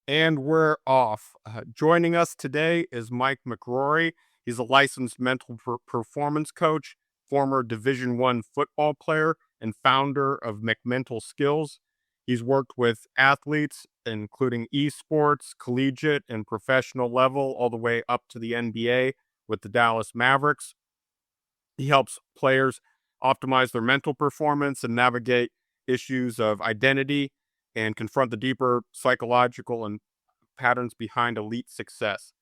And we're off. Joining us today is Mike MacCrory. He's a licensed mental performance coach, former Division One football player, and founder of McMental Skills. He's worked with athletes, including esports, collegiate, and professional level, all the way up to the NBA with the Dallas Mavericks. He helps players optimize their mental performance and navigate issues of identity and confront the deeper psychological and patterns behind elite success.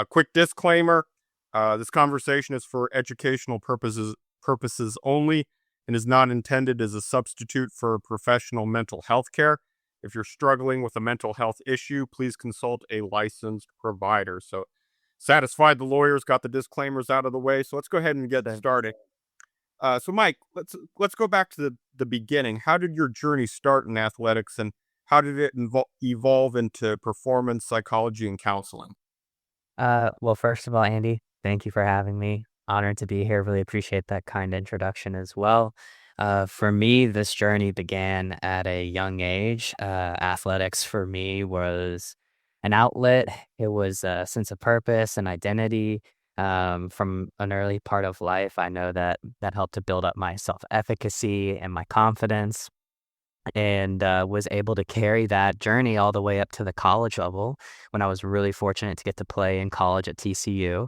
Quick disclaimer: this conversation is for educational purposes only and is not intended as a substitute for professional mental health care. If you're struggling with a mental health issue, please consult a licensed provider. So, satisfied the lawyers got the disclaimers out of the way. So let's go ahead and get started. So, Mike, let's go back to the beginning. How did your journey start in athletics, and how did it evolve into performance psychology and counseling? Well, first of all, Andy, thank you for having me. Honored to be here. Really appreciate that kind introduction as well. For me, this journey began at a young age. Athletics for me was an outlet. It was a sense of purpose and identity. From an early part of life, I know that that helped to build up my self-efficacy and my confidence, and was able to carry that journey all the way up to the college level when I was really fortunate to get to play in college at TCU.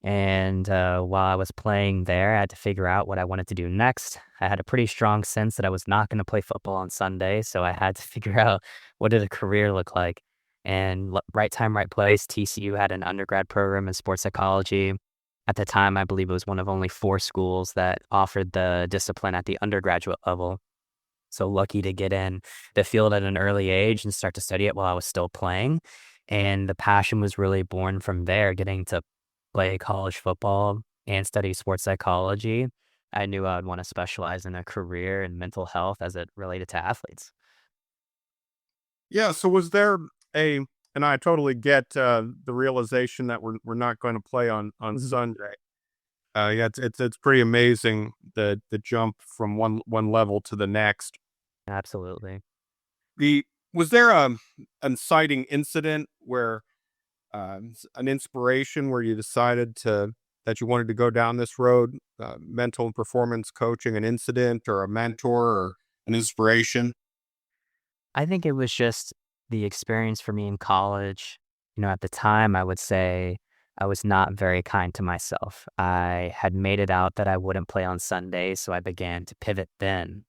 And while I was playing there, I had to figure out what I wanted to do next. I had a pretty strong sense that I was not going to play football on Sunday, so I had to figure out what did a career look like. And right time, right place. TCU had an undergrad program in sports psychology. At the time, I believe it was one of only four schools that offered the discipline at the undergraduate level. So lucky to get in the field at an early age and start to study it while I was still playing. And the passion was really born from there, getting to play college football and study sports psychology. I knew I would want to specialize in a career in mental health as it related to athletes. Yeah. So, was there a and I totally get the realization that we're not going to play on Mhm. Sunday. Yeah, it's pretty amazing the jump from one level to the next. Absolutely. The Was there an inciting incident where an inspiration where you decided to that you wanted to go down this road, mental and performance coaching, an incident or a mentor or an inspiration? I think it was just the experience for me in college. At the time, I would say I was not very kind to myself. I had made it out that I wouldn't play on Sundays, so I began to pivot then.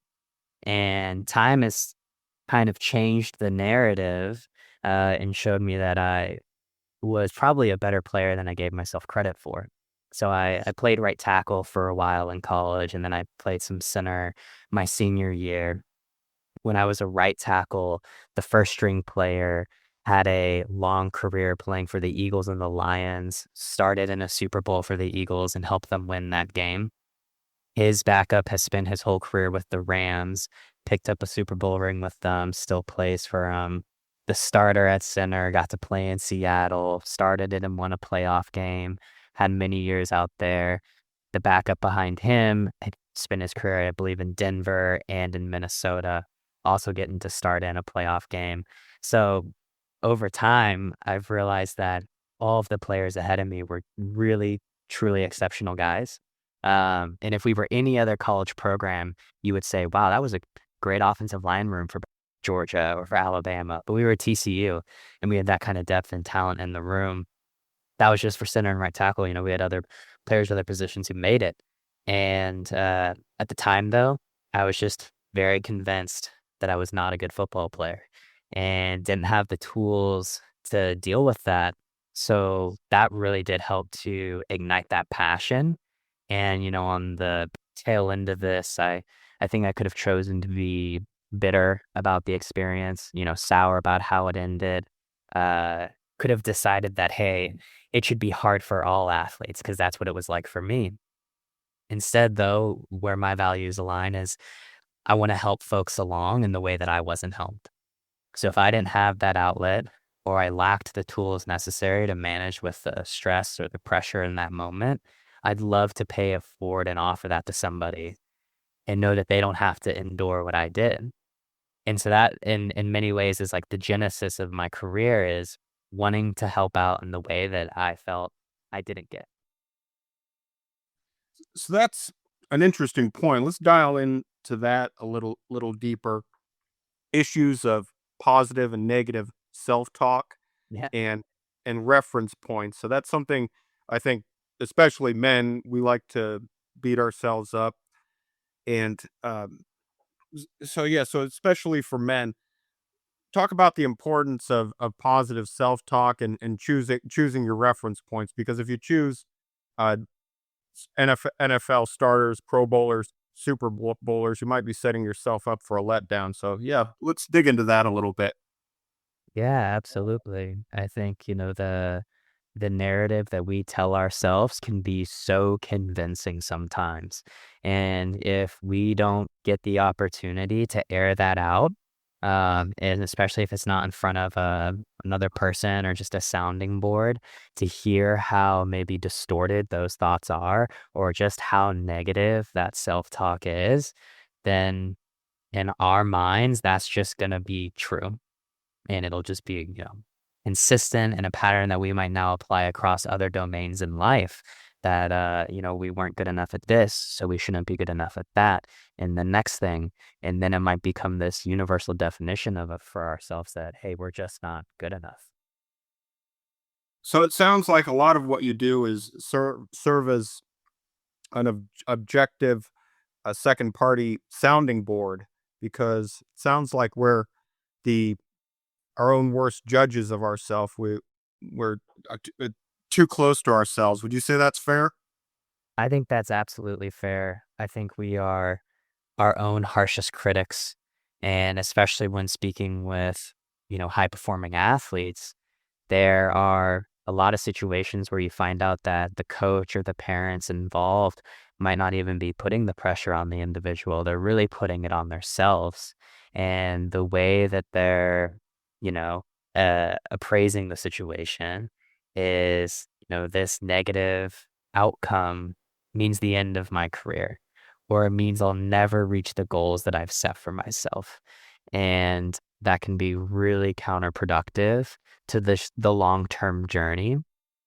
And time has kind of changed the narrative, and showed me that I was probably a better player than I gave myself credit for. So I played right tackle for a while in college, and then I played some center my senior year. When I was a right tackle, the first string player, had a long career playing for the Eagles and the Lions, started in a Super Bowl for the Eagles and helped them win that game. His backup has spent his whole career with the Rams, picked up a Super Bowl ring with them, still plays for 'em. The starter at center got to play in Seattle, started it and won a playoff game, had many years out there. The backup behind him had spent his career, I believe, in Denver and in Minnesota, also getting to start in a playoff game. So over time, I've realized that all of the players ahead of me were really, truly exceptional guys. And if we were any other college program, you would say, wow, that was a great offensive line room for Georgia or for Alabama. But we were at TCU and we had that kind of depth and talent in the room. That was just for center and right tackle. We had other players, other positions who made it. And at the time, though, I was just very convinced that I was not a good football player and didn't have the tools to deal with that. So that really did help to ignite that passion. And, on the tail end of this, I think I could have chosen to be bitter about the experience, sour about how it ended. Uh, could have decided that, hey, it should be hard for all athletes because that's what it was like for me. Instead, though, where my values align is I want to help folks along in the way that I wasn't helped. So if I didn't have that outlet or I lacked the tools necessary to manage with the stress or the pressure in that moment, I'd love to pay it forward and offer that to somebody and know that they don't have to endure what I did. And so that in many ways is like the genesis of my career is wanting to help out in the way that I felt I didn't get. So that's an interesting point. Let's dial into that a little deeper. Issues of positive and negative self-talk Yeah. and reference points. So that's something I think, especially men, we like to beat ourselves up. And so yeah, so especially for men, talk about the importance of positive self-talk and choosing your reference points, because if you choose uh NFL starters, pro bowlers, bowlers, you might be setting yourself up for a letdown. So yeah, let's dig into that a little bit. Yeah, absolutely. I think, the narrative that we tell ourselves can be so convincing sometimes. And if we don't get the opportunity to air that out, and especially if it's not in front of another person or just a sounding board, to hear how maybe distorted those thoughts are, or just how negative that self talk is, then in our minds, that's just going to be true. And it'll just be, consistent and a pattern that we might now apply across other domains in life that, we weren't good enough at this, so we shouldn't be good enough at that. And the next thing, and then it might become this universal definition of it for ourselves that, hey, we're just not good enough. So it sounds like a lot of what you do is serve as an objective, a second party sounding board, because it sounds like we're the our own worst judges of ourselves. We're too close to ourselves. Would you say that's fair? I think that's absolutely fair. I think we are our own harshest critics. And especially when speaking with, high performing athletes, there are a lot of situations where you find out that the coach or the parents involved might not even be putting the pressure on the individual. They're really putting it on themselves. And the way that they're, you know, appraising the situation is, this negative outcome means the end of my career, or it means I'll never reach the goals that I've set for myself. And that can be really counterproductive to the long-term journey,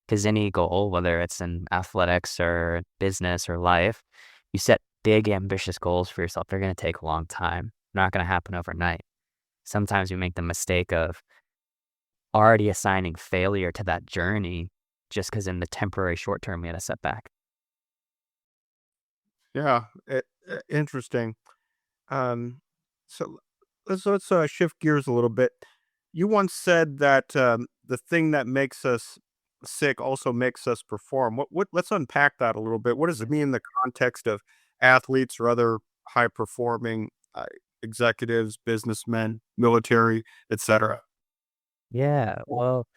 because any goal, whether it's in athletics or business or life, you set big, ambitious goals for yourself. They're going to take a long time. Not going to happen overnight. Sometimes we make the mistake of already assigning failure to that journey just because in the temporary short term we had a setback. Yeah, interesting. Um, so let's shift gears a little bit. You once said that the thing that makes us sick also makes us perform. What? Let's unpack that a little bit. What does it mean in the context of athletes or other high performing executives, businessmen, military, etc.? Yeah, well,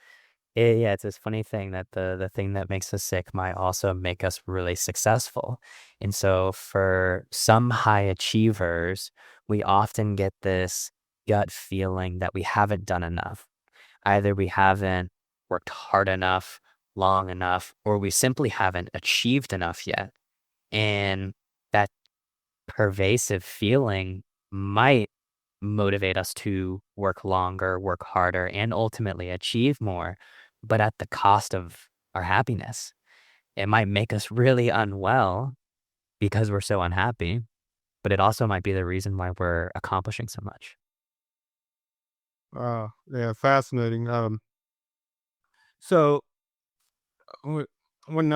yeah, it's this funny thing that the thing that makes us sick might also make us really successful. And so for some high achievers, we often get this gut feeling that we haven't done enough. Either we haven't worked hard enough, long enough, or we simply haven't achieved enough yet. And that pervasive feeling might motivate us to work longer, work harder, and ultimately achieve more, but at the cost of our happiness. It might make us really unwell because we're so unhappy, but it also might be the reason why we're accomplishing so much. Yeah, fascinating. So wh- when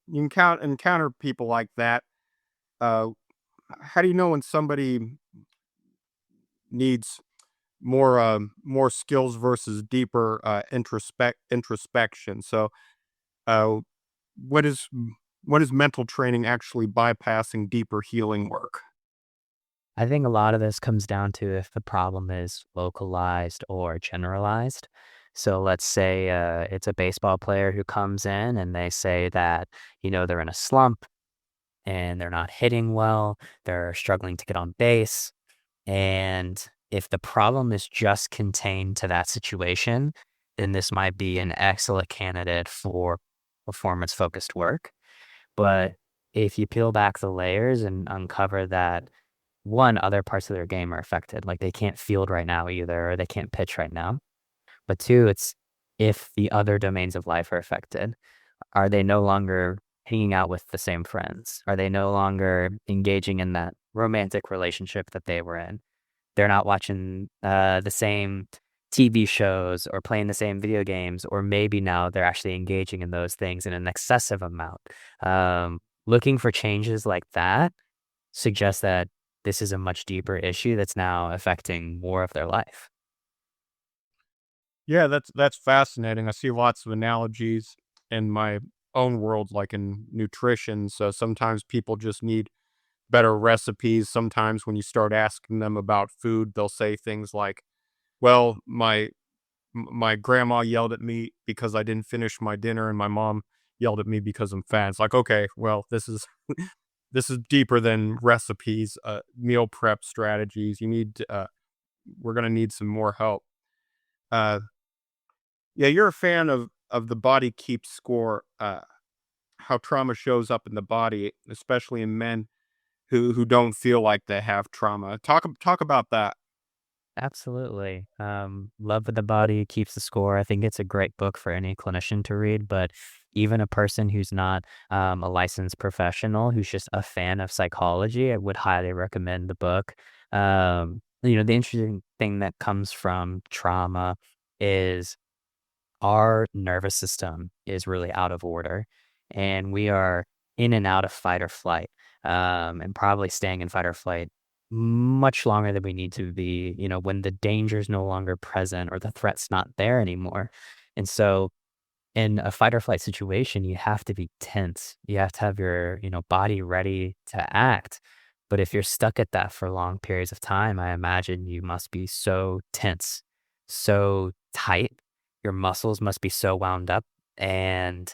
you encounter people like that, uh, how do you know when somebody needs more skills versus deeper introspection? So, uh, what is what is mental training actually bypassing deeper healing work? I think a lot of this comes down to if the problem is localized or generalized. So let's say it's a baseball player who comes in and they say that, they're in a slump and they're not hitting well, they're struggling to get on base. And if the problem is just contained to that situation, then this might be an excellent candidate for performance focused work. But if you peel back the layers and uncover that one, other parts of their game are affected. Like they can't field right now either, or they can't pitch right now. But two, it's if the other domains of life are affected, are they no longer hanging out with the same friends? Are they no longer engaging in that romantic relationship that they were in? They're not watching the same TV shows or playing the same video games, or maybe now they're actually engaging in those things in an excessive amount. Looking for changes like that suggests that this is a much deeper issue that's now affecting more of their life. Yeah, that's fascinating. I see lots of analogies in my own world, like in nutrition. So sometimes people just need better recipes. Sometimes when you start asking them about food, they'll say things like, "Well, my grandma yelled at me because I didn't finish my dinner, and my mom yelled at me because I'm fat." It's like, okay, well, this is this is deeper than recipes, meal prep strategies. We're gonna need some more help. Uh, yeah, you're a fan of the body keeps score. How trauma shows up in the body, especially in men who don't feel like they have trauma. Talk about that. Absolutely. Love of the Body Keeps the Score. I think it's a great book for any clinician to read, but even a person who's not a licensed professional, who's just a fan of psychology, I would highly recommend the book. The interesting thing that comes from trauma is our nervous system is really out of order and we are in and out of fight or flight, and probably staying in fight or flight much longer than we need to be, when the danger is no longer present or the threat's not there anymore. And so in a fight or flight situation, you have to be tense. You have to have your, body ready to act. But if you're stuck at that for long periods of time, I imagine you must be so tense, so tight. Your muscles must be so wound up. And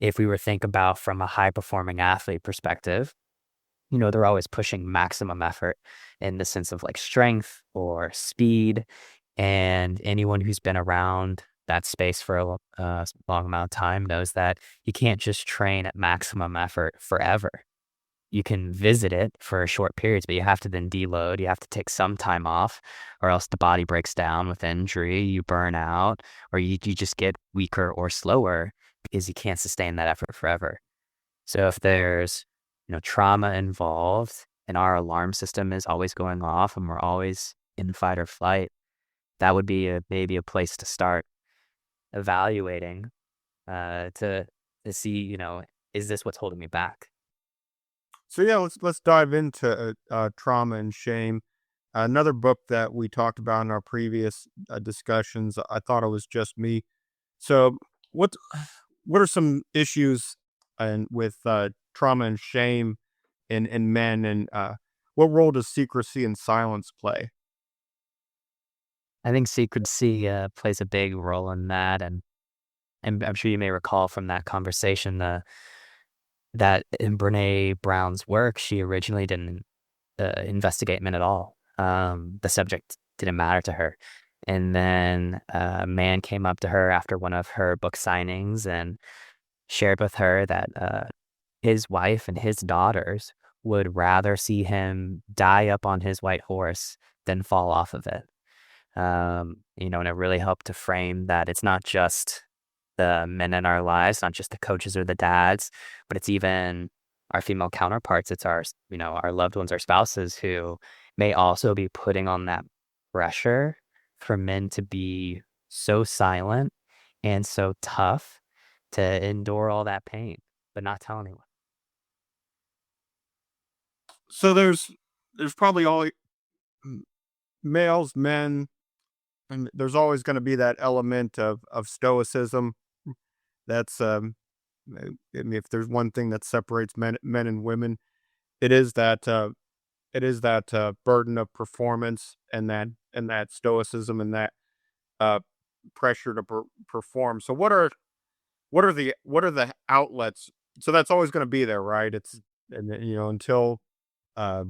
if we were think about from a high performing athlete perspective, they're always pushing maximum effort in the sense of like strength or speed. And anyone who's been around that space for a long amount of time knows that you can't just train at maximum effort forever. You can visit it for short periods, but you have to then deload. You have to take some time off, or else the body breaks down with injury. You burn out, or you just get weaker or slower because you can't sustain that effort forever. So if there's, trauma involved and our alarm system is always going off and we're always in fight or flight, that would be maybe a place to start evaluating to see, is this what's holding me back? So yeah, let's dive into trauma and shame. Another book that we talked about in our previous discussions. I thought it was just me. So what what are some issues and with trauma and shame in men, and what role does secrecy and silence play? I think secrecy plays a big role in that, and I'm sure you may recall from that conversation that in Brene Brown's work, she originally didn't investigate men at all. The subject didn't matter to her. And then a man came up to her after one of her book signings and shared with her that his wife and his daughters would rather see him die up on his white horse than fall off of it. And it really helped to frame that it's not just the men in our lives, not just the coaches or the dads, but it's even our female counterparts. It's our loved ones, our spouses who may also be putting on that pressure for men to be so silent and so tough to endure all that pain, but not tell anyone. So there's probably all males, men, and there's always going to be that element of stoicism. That's I mean, if there's one thing that separates men and women, it is that burden of performance and that stoicism and that uh, pressure to perform. So what are the outlets? So that's always going to be there, right? It's and until uh,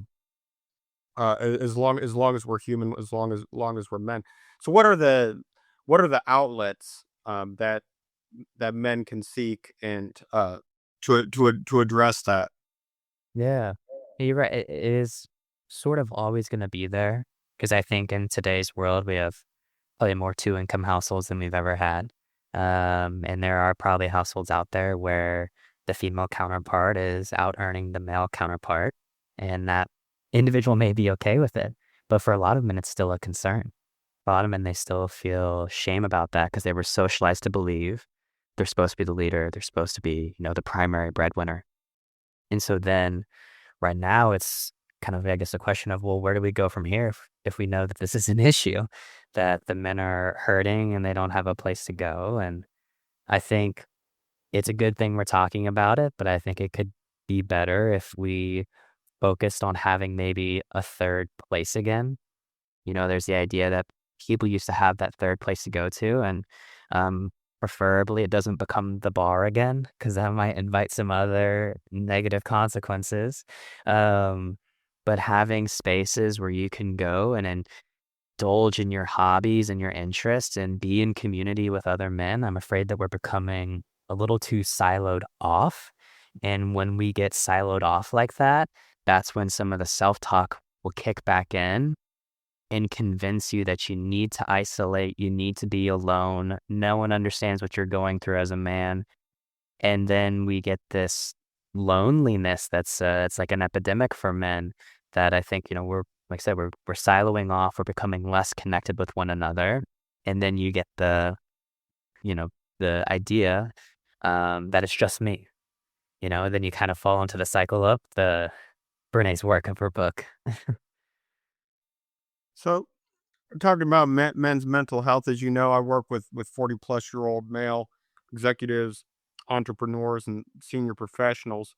as long as we're human, as long as we're men. So what are the outlets that men can seek and to address that? Yeah. You're right. It is. sort of always gonna be there, because I think in today's world, we have probably more two-income households than we've ever had. And there are probably households out there where the female counterpart is out earning the male counterpart, and that individual may be okay with it. But for a lot of men, it's still a concern. A lot of men, they still feel shame about that because they were socialized to believe they're supposed to be the leader. They're supposed to be, the primary breadwinner. And so then right now it's kind of, I guess, a question of, well, where do we go from here if we know that this is an issue, that the men are hurting and they don't have a place to go? And I think it's a good thing we're talking about it, but I think it could be better if we focused on having maybe a third place again. There's the idea that people used to have that third place to go to, and preferably it doesn't become the bar again, because that might invite some other negative consequences. Um, but having spaces where you can go and indulge in your hobbies and your interests and be in community with other men, I'm afraid that we're becoming a little too siloed off. And when we get siloed off like that, that's when some of the self talk will kick back in and convince you that you need to isolate, you need to be alone. No one understands what you're going through as a man. And then we get this loneliness that's it's like an epidemic for men, that I think, we're, like I said, we're siloing off, we're becoming less connected with one another. And then you get you know, the idea that it's just me, and then you kind of fall into the cycle of the Brené's work of her book. So, talking about men's mental health, as you know, I work with 40-plus-year-old male executives, entrepreneurs, and senior professionals.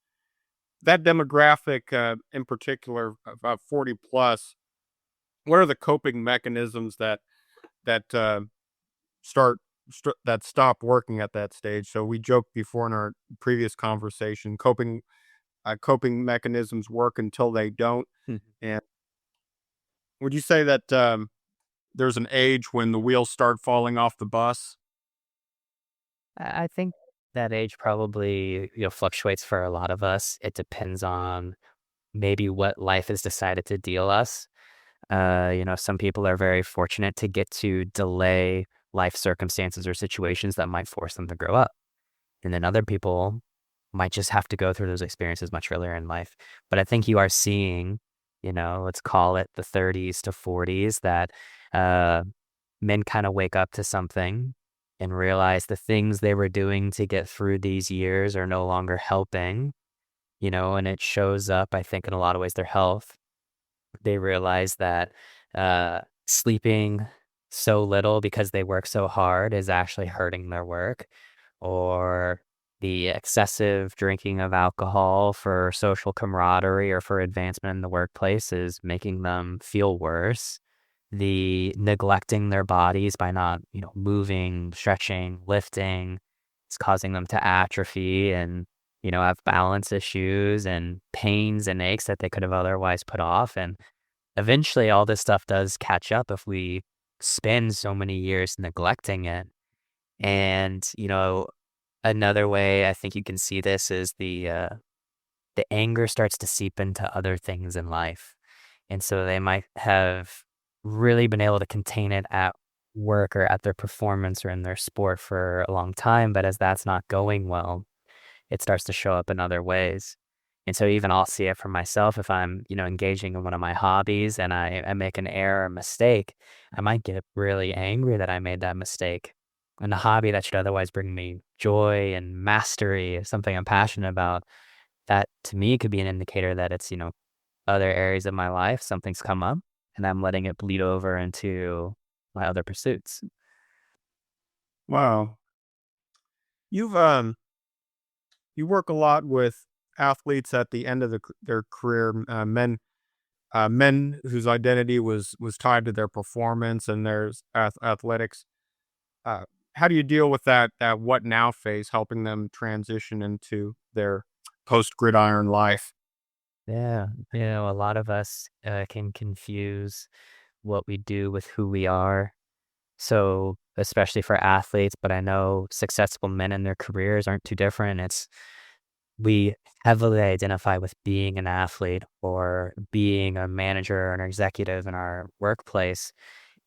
That demographic, in particular, about 40 plus, what are the coping mechanisms that start that stop working at that stage? So we joked before in our previous conversation, coping mechanisms work until they don't. And would you say that there's an age when the wheels start falling off the bus? I think that age probably, fluctuates for a lot of us. It depends on maybe what life has decided to deal us. Some people are very fortunate to get to delay life circumstances or situations that might force them to grow up. And then other people might just have to go through those experiences much earlier in life. But I think you are seeing, let's call it the 30s to 40s, that uh, men kind of wake up to something and realize the things they were doing to get through these years are no longer helping, and it shows up, I think, in a lot of ways, their health. They realize that sleeping so little because they work so hard is actually hurting their work, or the excessive drinking of alcohol for social camaraderie or for advancement in the workplace is making them feel worse. The neglecting their bodies by not, moving, stretching, lifting, it's causing them to atrophy and, have balance issues and pains and aches that they could have otherwise put off. And eventually all this stuff does catch up if we spend so many years neglecting it. And, another way I think you can see this is the anger starts to seep into other things in life. And so they might have really been able to contain it at work or at their performance or in their sport for a long time. But as that's not going well, it starts to show up in other ways. And so even I'll see it for myself if I'm, engaging in one of my hobbies and I make an error or mistake, I might get really angry that I made that mistake. And a hobby that should otherwise bring me joy and mastery, something I'm passionate about, that to me could be an indicator that it's, other areas of my life, something's come up and I'm letting it bleed over into my other pursuits. Wow, you've you work a lot with athletes at the end of their career, men whose identity was tied to their performance and their athletics. Uh, how do you deal with that what now phase, helping them transition into their post gridiron life? Yeah. A lot of us can confuse what we do with who we are. So, especially for athletes, but I know successful men in their careers aren't too different. We heavily identify with being an athlete or being a manager or an executive in our workplace.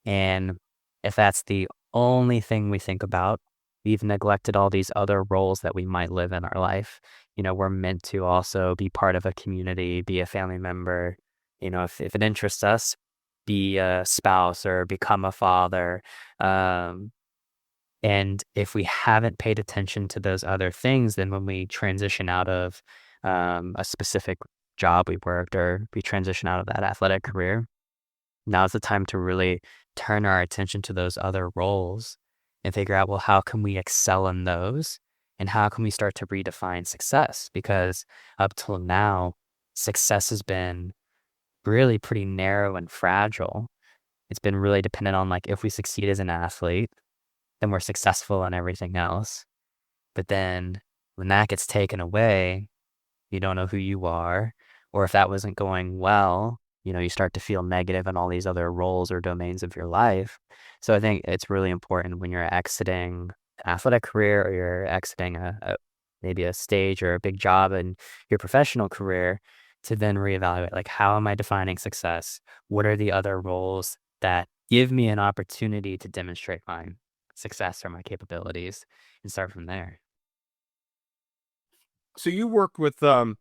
And if that's the only thing we think about, we've neglected all these other roles that we might live in our life. We're meant to also be part of a community, be a family member. If it interests us, be a spouse or become a father. Um, and if we haven't paid attention to those other things, then when we transition out of a specific job we worked or we transition out of that athletic career, now's the time to really turn our attention to those other roles and figure out, well, how can we excel in those? And how can we start to redefine success? Because up till now, success has been really pretty narrow and fragile. It's been really dependent on like if we succeed as an athlete, then we're successful in everything else. But then when that gets taken away, you don't know who you are, or if that wasn't going well, you start to feel negative in all these other roles or domains of your life. So I think it's really important when you're exiting an athletic career or you're exiting maybe a stage or a big job in your professional career to then reevaluate, like, how am I defining success? What are the other roles that give me an opportunity to demonstrate my success or my capabilities and start from there? So you worked with a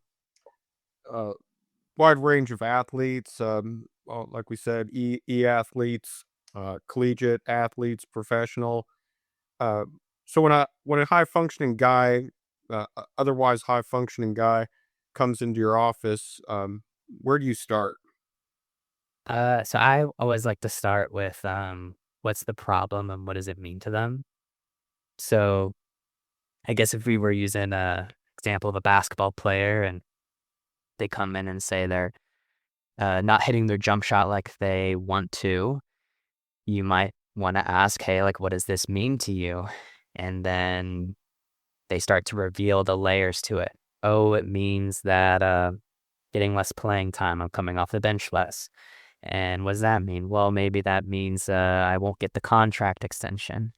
wide range of athletes, like we said, athletes, collegiate athletes, professional. Uh, so when a high functioning guy, otherwise high functioning guy, comes into your office, where do you start? So I always like to start with what's the problem and what does it mean to them? So I guess if we were using a example of a basketball player and they come in and say they're not hitting their jump shot like they want to, you might want to ask, hey, like, what does this mean to you? And then they start to reveal the layers to it. Oh, it means that getting less playing time. I'm coming off the bench less. And what does that mean? Well, maybe that means I won't get the contract extension.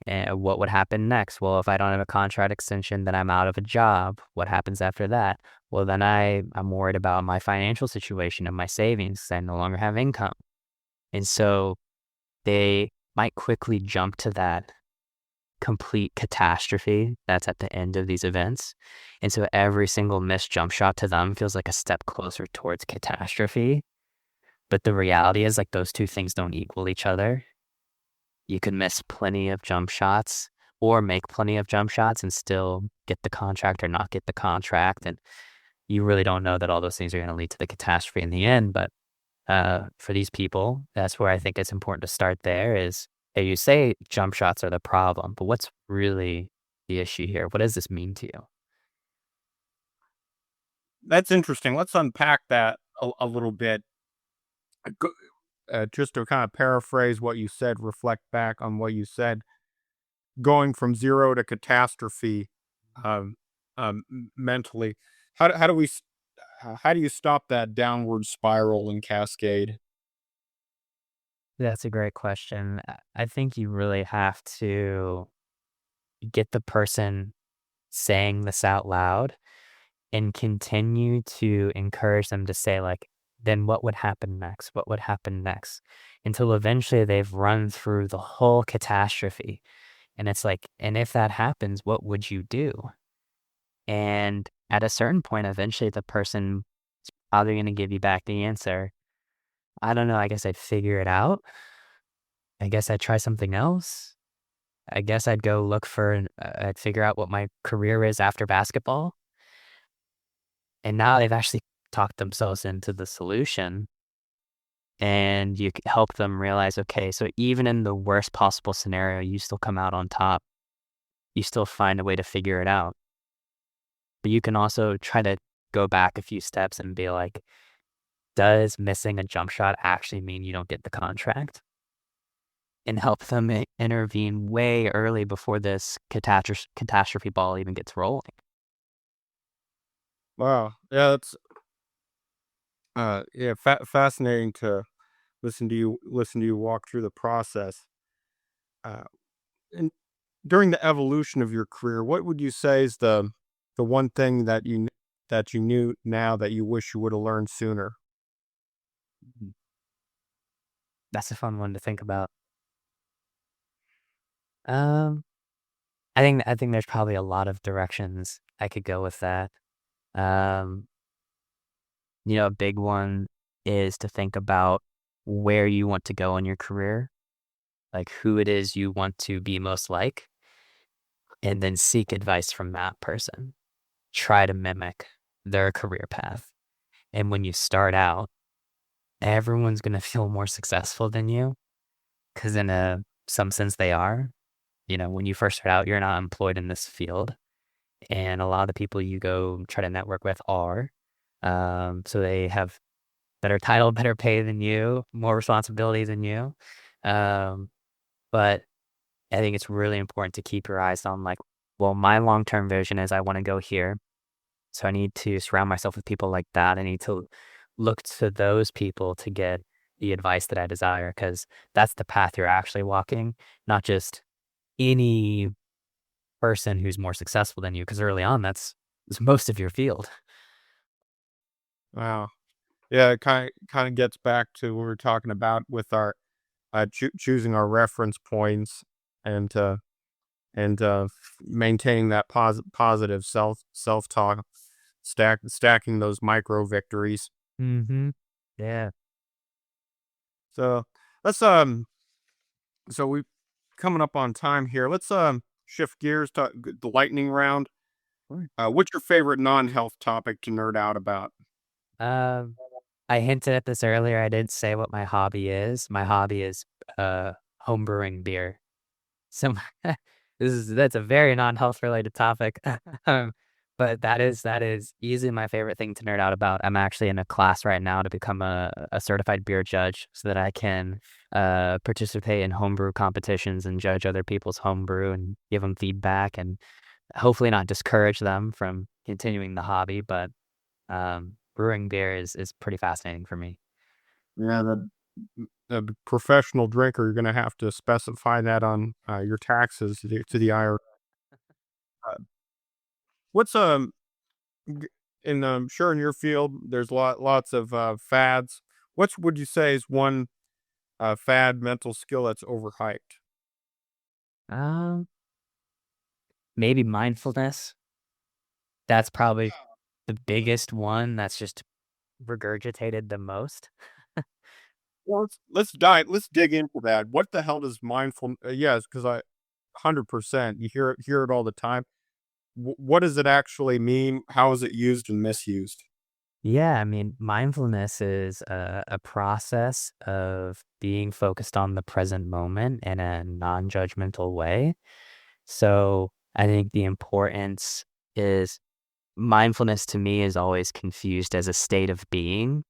And what would happen next? Well, if I don't have a contract extension, then I'm out of a job. What happens after that? Well, then I'm worried about my financial situation and my savings. I no longer have income. And so they might quickly jump to that complete catastrophe that's at the end of these events. And so every single missed jump shot to them feels like a step closer towards catastrophe. But the reality is, like, those two things don't equal each other. You could miss plenty of jump shots or make plenty of jump shots and still get the contract or not get the contract. And you really don't know that all those things are going to lead to the catastrophe in the end. But for these people, that's where I think it's important to start there is, hey, you say jump shots are the problem, but what's really the issue here? What does this mean to you? That's interesting. Let's unpack that a little bit. Go- just to kind of paraphrase what you said, reflect back on what you said. Going from zero to catastrophe, um, mentally. How do we how do you stop that downward spiral and cascade? That's a great question. I think you really have to get the person saying this out loud and continue to encourage them to say, like, then what would happen next? What would happen next? Until eventually they've run through the whole catastrophe. And it's like, and if that happens, what would you do? And at a certain point, eventually the person is probably going to give you back the answer. I don't know. I guess I'd figure it out. I guess I'd try something else. I guess I'd go look for, I'd figure out what my career is after basketball. And now they've actually talked themselves into the solution and help them realize, okay, so even in the worst possible scenario, you still come out on top. You still find a way to figure it out. But you can also try to go back a few steps and be like, does missing a jump shot actually mean you don't get the contract? And help them intervene way early before this catastrophe ball even gets rolling. Wow, yeah, that's yeah, fascinating to listen to you walk through the process. Uh, and during the evolution of your career, what would you say is the one thing that that you knew now that you wish you would have learned sooner? Mhm. That's a fun one to think about. Um, I think there's probably a lot of directions I could go with that. Um, a big one is to think about where you want to go in your career, like who it is you want to be most like, and then seek advice from that person. Try to mimic their career path. And when you start out, everyone's gonna feel more successful than you, because in some sense they are. When you first start out, you're not employed in this field, and a lot of the people you go try to network with are. So they have better title, better pay than you, more responsibility than you. Um, but I think it's really important to keep your eyes on like, well, my long-term vision is I want to go here. So I need to surround myself with people like that. I need to look to those people to get the advice that I desire because that's the path you're actually walking, not just any person who's more successful than you. Because early on, that's most of your field. Wow. Yeah, it kind of gets back to what we were talking about with our choosing our reference points and maintaining that positive self talk, stacking those micro victories. Hmm. Yeah. So let's so we coming up on time here. Let's shift gears to the lightning round. Sure. What's your favorite non-health topic to nerd out about? Um, I hinted at this earlier. I didn't say what my hobby is. My hobby is home brewing beer. So that's a very non-health related topic. Um, but that is easily my favorite thing to nerd out about. I'm actually in a class right now to become a certified beer judge so that I can participate in homebrew competitions and judge other people's homebrew and give them feedback and hopefully not discourage them from continuing the hobby. But brewing beer is pretty fascinating for me. Yeah, the professional drinker, you're going to have to specify that on your taxes to the IRS. Uh, what's g- in sure in your field, there's lots of fads. What would you say is one fad mental skill that's overhyped? Um, Maybe mindfulness. That's probably the biggest one that's just regurgitated the most. Well, let's dig into that. What the hell does mindful? Yes, because 100%. You hear it all the time. What does it actually mean? How is it used and misused? Yeah, I mean, mindfulness is a process of being focused on the present moment in a non-judgmental way. So I think the importance is mindfulness to me is always confused as a state of being.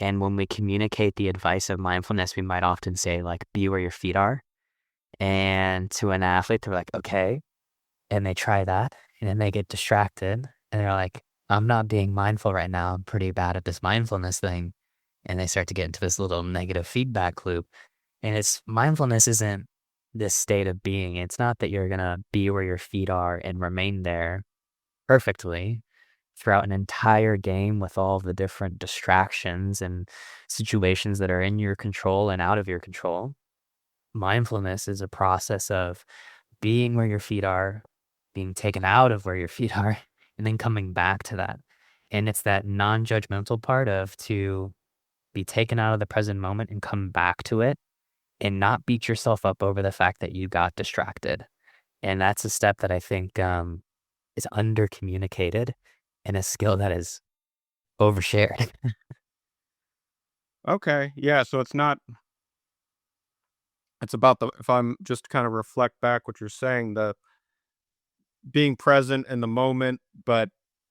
And when we communicate the advice of mindfulness, we might often say, like, be where your feet are. And to an athlete, they're like, okay. And they try that, and then they get distracted, and they're like, "I'm not being mindful right now. I'm pretty bad at this mindfulness thing." And they start to get into this little negative feedback loop. And it's mindfulness isn't this state of being. It's not that you're gonna be where your feet are and remain there perfectly throughout an entire game with all the different distractions and situations that are in your control and out of your control. Mindfulness is a process of being where your feet are, being taken out of where your feet are, and then coming back to that. And it's that non-judgmental part of to be taken out of the present moment and come back to it and not beat yourself up over the fact that you got distracted. And that's a step that I think is under communicated and a skill that is overshared. Okay, yeah. So it's not. It's about the. If I'm just kind of reflect back what you're saying, the being present in the moment, but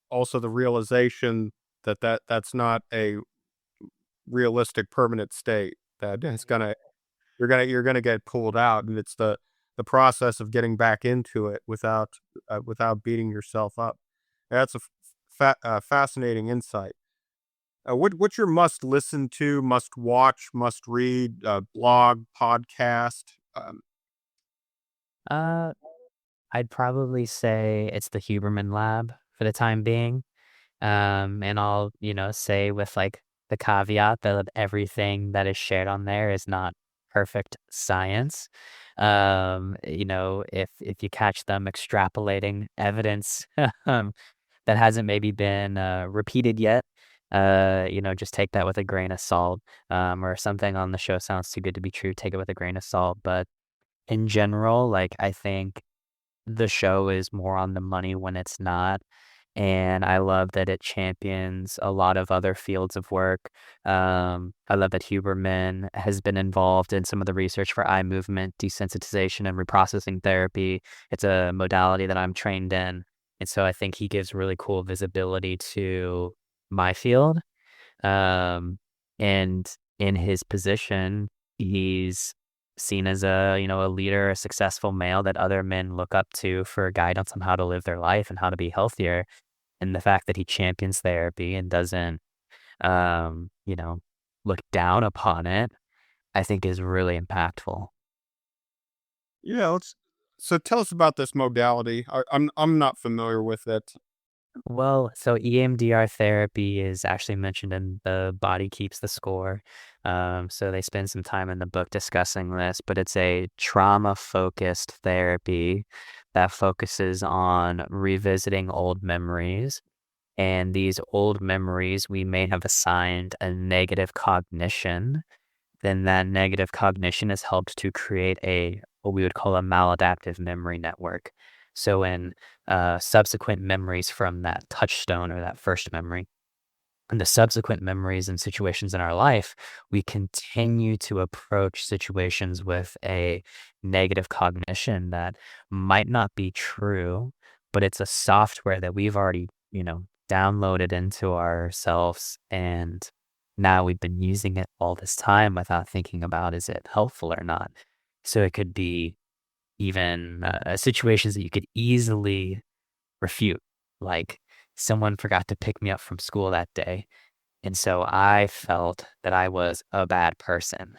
also the realization that that's not a realistic permanent state. That it's gonna you're gonna get pulled out, and it's the process of getting back into it without beating yourself up. That's a fascinating insight. What's your must listen to, must watch, must read, blog, podcast? uh, I'd probably say it's the Huberman Lab for the time being. And I'll, say with like the caveat that everything that is shared on there is not perfect science. If you catch them extrapolating evidence that hasn't maybe been repeated yet, just take that with a grain of salt. Or something on the show sounds too good to be true, take it with a grain of salt. But in general, like I think the show is more on the money when it's not. And I love that it champions a lot of other fields of work. I love that Huberman has been involved in some of the research for eye movement desensitization and reprocessing therapy. It's a modality that I'm trained in. And so I think he gives really cool visibility to my field. Um, and in his position, he's seen as a leader, a successful male that other men look up to for guidance on how to live their life and how to be healthier. And the fact that he champions therapy and doesn't, um, you know, look down upon it, I think is really impactful. Yeah, let's so tell us about this modality. I'm not familiar with it. Well, so EMDR therapy is actually mentioned in The Body Keeps the Score. So they spend some time in the book discussing this, but it's a trauma-focused therapy that focuses on revisiting old memories. And these old memories, we may have assigned a negative cognition. Then that negative cognition has helped to create what we would call a maladaptive memory network. So in subsequent memories from that touchstone or that first memory, and the subsequent memories and situations in our life, we continue to approach situations with a negative cognition that might not be true, but it's a software that we've already, downloaded into ourselves. And now we've been using it all this time without thinking about is it helpful or not. So it could be even situations that you could easily refute, like someone forgot to pick me up from school that day and so I felt that I was a bad person.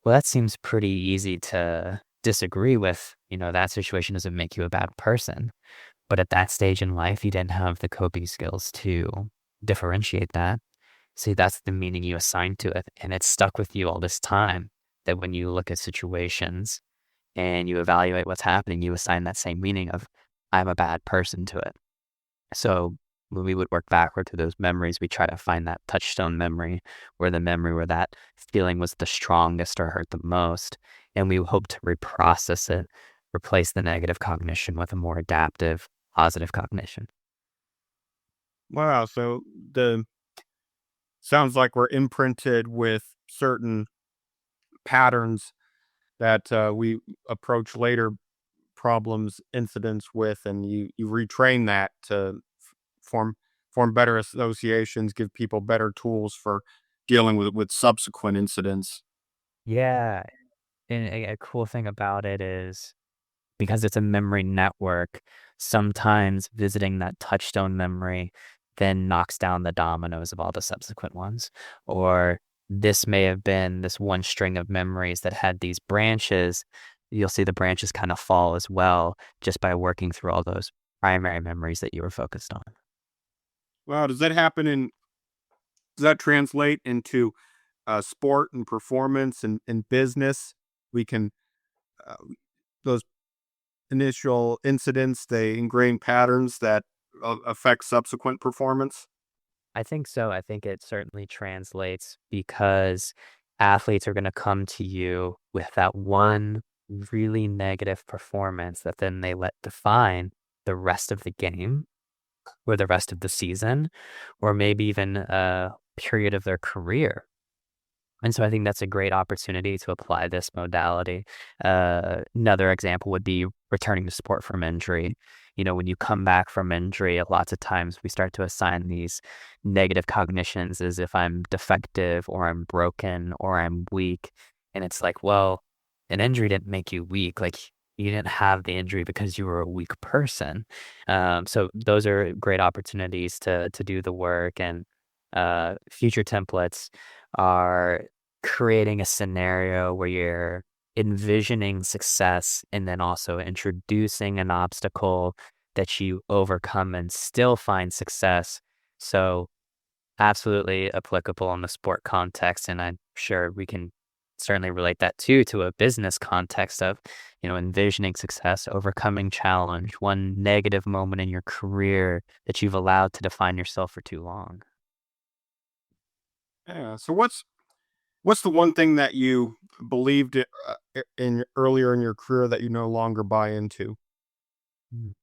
Well, that seems pretty easy to disagree with. That situation doesn't make you a bad person. But at that stage in life, you didn't have the coping skills to differentiate that. See, that's the meaning you assign to it. And it's stuck with you all this time that when you look at situations and you evaluate what's happening, you assign that same meaning of, I'm a bad person to it. So when we would work backward to those memories, we try to find that touchstone memory where that feeling was the strongest or hurt the most. And we hope to reprocess it, replace the negative cognition with a more adaptive, positive cognition. Wow, so the sounds like we're imprinted with certain patterns that we approach later problems, incidents with, and you retrain that to form better associations, give people better tools for dealing with subsequent incidents. Yeah. And a cool thing about it is because it's a memory network, sometimes visiting that touchstone memory then knocks down the dominoes of all the subsequent ones. Or this may have been this one string of memories that had these branches. You'll see the branches kind of fall as well just by working through all those primary memories that you were focused on. Wow, does that translate into sport and performance and business? We can uh, those initial incidents, they ingrain patterns that affect subsequent performance. I think so. I think it certainly translates because athletes are going to come to you with that one really negative performance that then they let define the rest of the game or the rest of the season or maybe even a period of their career. And so I think that's a great opportunity to apply this modality. Another example would be returning to sport from injury. When you come back from injury, lots of times we start to assign these negative cognitions as if I'm defective or I'm broken or I'm weak. And it's like, well, an injury didn't make you weak. Like you didn't have the injury because you were a weak person. So those are great opportunities to do the work and future templates are creating a scenario where you're envisioning success and then also introducing an obstacle that you overcome and still find success So absolutely applicable in the sport context, and I'm sure we can certainly relate that too to a business context of, envisioning success, overcoming challenge, one negative moment in your career that you've allowed to define yourself for too long. Yeah. So what's the one thing that you believed in earlier in your career that you no longer buy into? Mm.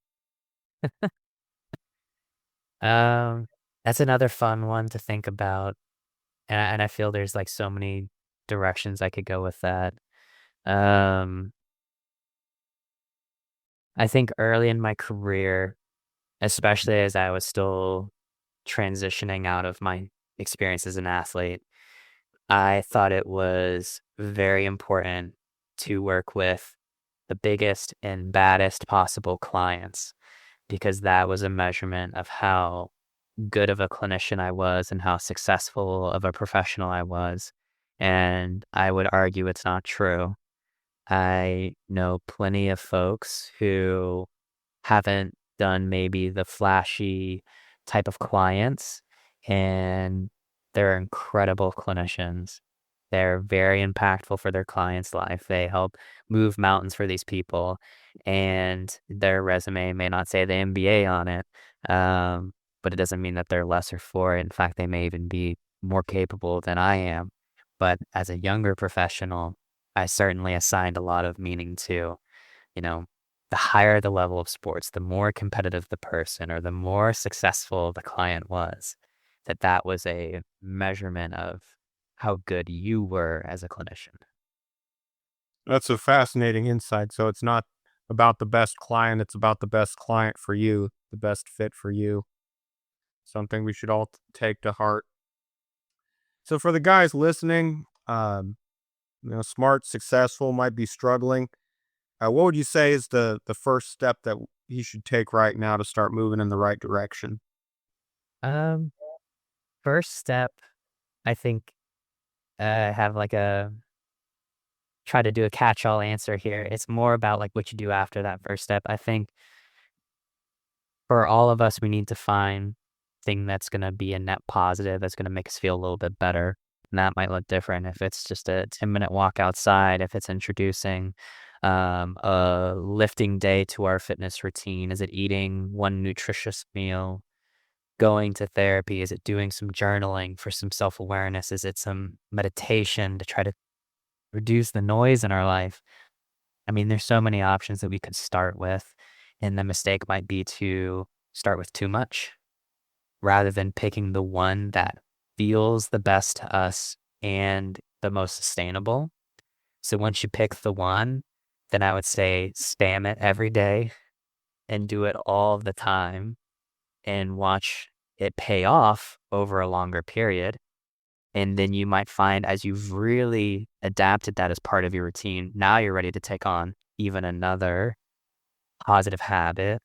Um, that's another fun one to think about, and I feel there's like so many directions I could go with that. Um, I think early in my career, especially as I was still transitioning out of my experience as an athlete, I thought it was very important to work with the biggest and baddest possible clients because that was a measurement of how good of a clinician I was and how successful of a professional I was. And I would argue it's not true. I know plenty of folks who haven't done maybe the flashy type of clients, and they're incredible clinicians. They're very impactful for their client's life. They help move mountains for these people, and their resume may not say the MBA on it, but it doesn't mean that they're lesser for it. In fact, they may even be more capable than I am. But as a younger professional, I certainly assigned a lot of meaning to, you know, the higher the level of sports, the more competitive the person or the more successful the client was, that was a measurement of how good you were as a clinician. That's a fascinating insight. So it's not about the best client, it's about the best client for you, the best fit for you. Something we should all take to heart. So for the guys listening, smart, successful, might be struggling. What would you say is the first step that he should take right now to start moving in the right direction? Um, First step, I think, have like a try to do a catch-all answer here. It's more about like what you do after that first step. I think for all of us, we need to find thing that's gonna be a net positive, that's gonna make us feel a little bit better. And that might look different if it's just a 10-minute walk outside, if it's introducing a lifting day to our fitness routine. Is it eating one nutritious meal? Going to therapy? Is it doing some journaling for some self-awareness? Is it some meditation to try to reduce the noise in our life? I mean, there's so many options that we could start with, and the mistake might be to start with too much rather than picking the one that feels the best to us and the most sustainable. So once you pick the one, then I would say spam it every day and do it all the time and watch it pay off over a longer period. And then you might find as you've really adapted that as part of your routine, now you're ready to take on even another positive habit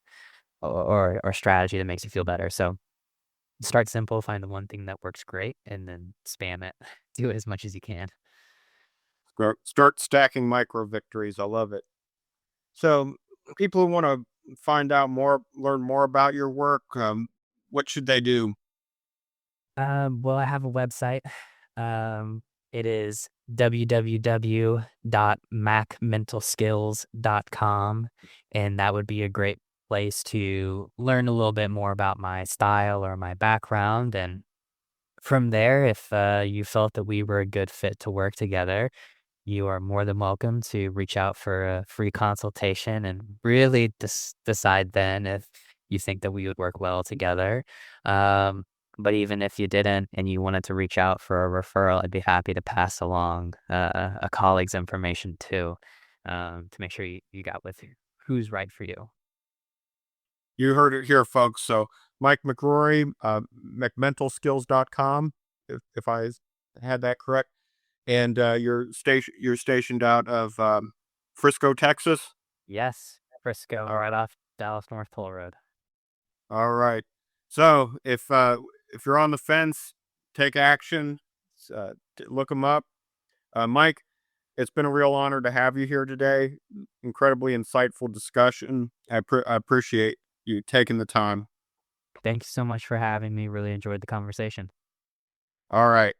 or strategy that makes you feel better. So start simple, find the one thing that works great, and then spam it. Do it as much as you can. Start stacking micro victories. I love it. So people who want to find out more, learn more about your work, what should they do? Well, I have a website. It is www.macmentalskills.com, and that would be a great place to learn a little bit more about my style or my background. And from there, if you felt that we were a good fit to work together, you are more than welcome to reach out for a free consultation and really decide then if you think that we would work well together. Um, but even if you didn't and you wanted to reach out for a referral, I'd be happy to pass along a colleague's information too, to make sure you got with who's right for you. You heard it here, folks. So Mike McCrory, mcmentalskills.com, if had that correct. And you're stationed out of Frisco, Texas. Yes, Frisco, Uh, right off Dallas North Toll Road. all right. So if you're on the fence, take action. Look them up. Mike, it's been a real honor to have you here today. Incredibly insightful discussion. I appreciate you taking the time. Thank you so much for having me. Really enjoyed the conversation. All right.